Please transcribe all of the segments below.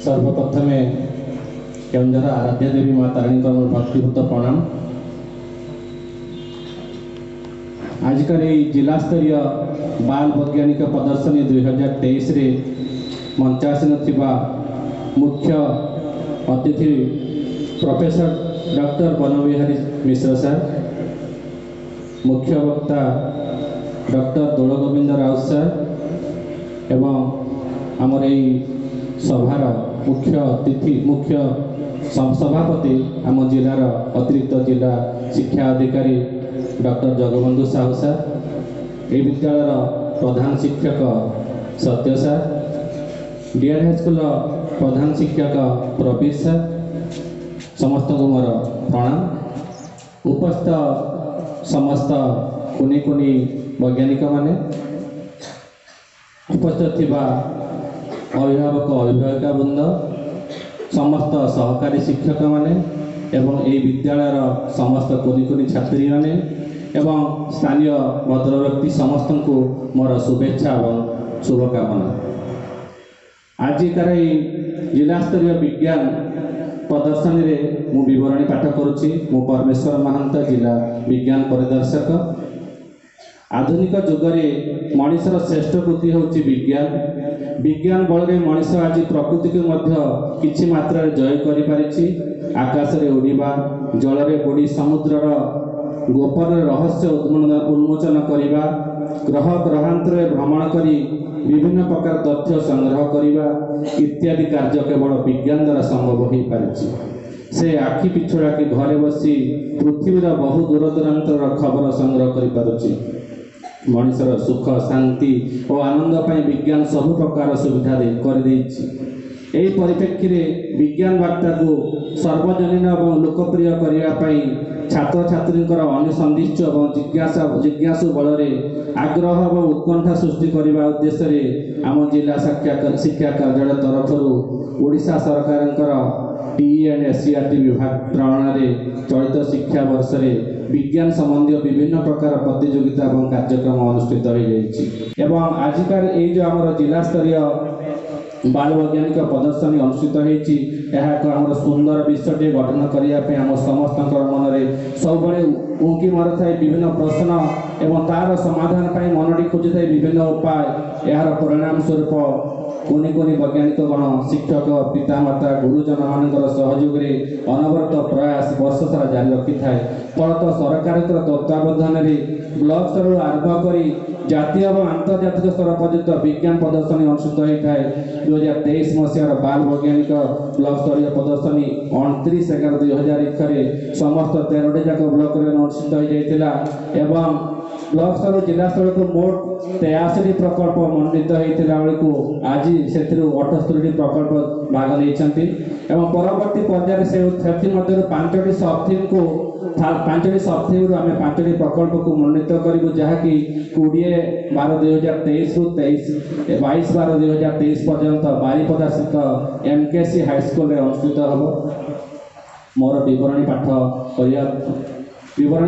सर्वप्रथमे केउंझर आराध्या देवी माँ तारिणी को भक्तिपूत प्रणाम। आजिकार जिला स्तरीय बाल वैज्ञानिक प्रदर्शनी 2023 रे मंचासीन थिबा मुख्य अतिथि प्रोफेसर डॉक्टर बनबिहारी मिश्र सर, मुख्य वक्ता डॉक्टर दौलगोविंद राउत सर एवं आमर सभार मुख्य सभापति आम जिलार अतिरिक्त जिला शिक्षा अधिकारी डॉक्टर जगबंधु साहू सर, ए विद्यालय प्रधान शिक्षक सत्य सर, डीआर हाईस्कूल प्रधान शिक्षक प्रवीर सर, समस्त को मोर प्रणाम। उपस्थित समस्त कुनी कुनी वैज्ञानिक माने, उपस्थित थिबा अभिभावक अभिभाविका वृंद, समस्त सहकारी शिक्षक माने एवं ए विद्यालय समस्त कुनी कुनी छात्री माने एवं स्थानीय भद्र व्यक्ति समस्त को मोर शुभेच्छा और शुभकामना। आजिकार जिला स्तरीय विज्ञान प्रदर्शनी रे मु विवरणी पाठ करुच्ची। मु परमेश्वर महंत, जिला विज्ञान परिदर्शक। आधुनिक जुगरे मनिषर श्रेष्ठ वृत्ति होची विज्ञान। विज्ञान बल रे मनिष आज प्रकृति को मध्य किछि मात्रा रे जय करि पारिछि। आकाश रे उड़िबा, जल रे बुड़ी समुद्रर गोपन रहस्य उन्मोचन करिबा, ग्रह ग्रहांतर भ्रमण करी विभिन्न प्रकार तथ्य संग्रह करिबा इत्यादि कार्य केवल विज्ञान द्वारा संभव हो पारिछि। से आखि पिछड़ा के घरे बसी पृथ्वीर बहु दूर दूरांतर खबर संग्रह करि पारुछि। मनिषर सुख शांति और आनंद पाई विज्ञान सब प्रकार सुविधा कर देछि। एही परिप्रेक्षी रे विज्ञान वार्ता को सर्वजनीन और लोकप्रिय करने छात्र छात्री अनुसंधित्य और जिज्ञासु बल आग्रह और उत्कंठा सृष्टि करने उद्देश्य आम जिला शिक्षा कार्यालय तरफ ओडिशा सरकार TENSCERT विभाग प्रणयन चलित शिक्षा वर्ष में विज्ञान संबंधी विभिन्न प्रकार प्रतियोगिता और कार्यक्रम अनुष्ठित हो। आजिकार जो आम जिला स्तरीय बाल वैज्ञानिक प्रदर्शनी अनुष्ठित होम सुंदर विषय गठन करने आम समस्त मन में सब उंकी मार थाए विभिन्न प्रश्न एवं तार समाधान पाई मनटी खोजी थाए विभिन्न उपाय। यार परिणाम स्वरूप कुनी कुनी वैज्ञानिक गण, शिक्षक, पितामाता, गुरुजन मान सहयोग में अनवरत प्रयास वर्ष सारा जारी रखी थाए। फलत सरकार तत्वावधान ब्लॉक स्तर आरंभ कर जातीय और आंतर्जातिक स्तर पर्यंत विज्ञान प्रदर्शनी अनुष्ठित होता है। 2023 मसीहार बाल वैज्ञानिक ब्लॉक स्तरीय प्रदर्शनी 29/11/2001 समस्त 13टी जाक ब्लॉक में अनुष्ठित हो जाता एवं ब्लॉक स्तर जिला स्तर को मोट 83 प्रकल्प मंडित होता बेलू आज से 78 प्रकल्प भाग नहीं एवं परवर्ती पर्यायर से 5टी सब थीम आम 5टी प्रकल्प को मंडित करूँ जहाँकि 20/12/2023 रु 22/12/2023 पर्यंत बारिपदा स्थित MKC हाईस्कूल में अनुष्ठित हम। मोर विवरणी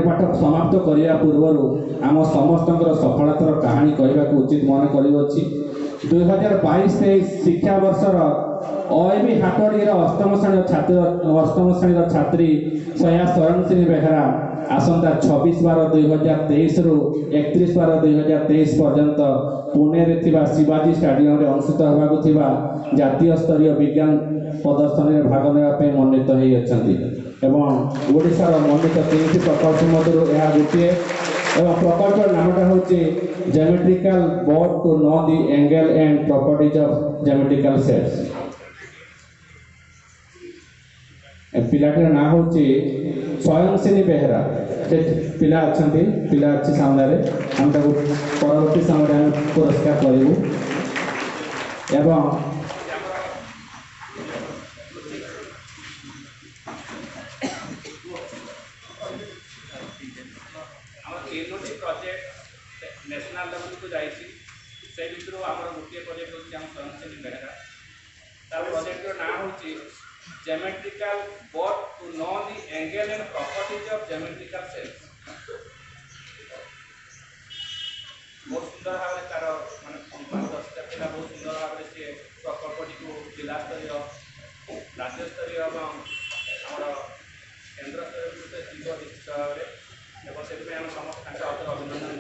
पाठ समाप्त करने पूर्व आम समस्त सफलतार कहानी कहवा उचित मन करुच्ची। 2022-23 शिक्षा वर्षर OAB हाटडीर अष्टम श्रेणी छात्री सया शरण बेहरा आसंता 26/12/2023 रु 31/12/2023 पर्यंत पुणे रे शिवाजी स्टाडियम रे अनुष्ठित होगा जातीय स्तरीय विज्ञान प्रदर्शनी भाग ने मनोनीत होती एवं ओडिशार मनोनीत 3टी प्रकल्प मध्य यह गोटे एवं प्रकल्प नामटा हूँ geometrical board to know the angle and properties of geometrical sets. पिलाटर ना हूँ स्वयंसिनी बेहरा से पिला अच्छी सामने हम परवर्ती समय पुरस्कार करूँ एवं नेशनल लेवल को जाइए आम गोटे प्रोजेक्ट होम स्वयंसिनी बेहरा तार प्रोजेक्टर ना हूँ geometrical board to know the angle and properties of geometrical cells. बहुत सुंदर भाव तार मानसिकता बहुत सुंदर भाव से प्रकल्पटी को ଜିଲ୍ଲାସ୍ତରୀୟ ରାଜ୍ୟସ୍ତରୀୟ ଏବଂ ଆମର କେନ୍ଦ୍ର ସ୍ତରୀୟ ଯିବ ନିଶ୍ଚିତ ଭାବରେ ଏବଂ ସେଥିପାଇଁ ଆମେ ସମସ୍ତେ ତାଙ୍କ ଅଭିନନ୍ଦନ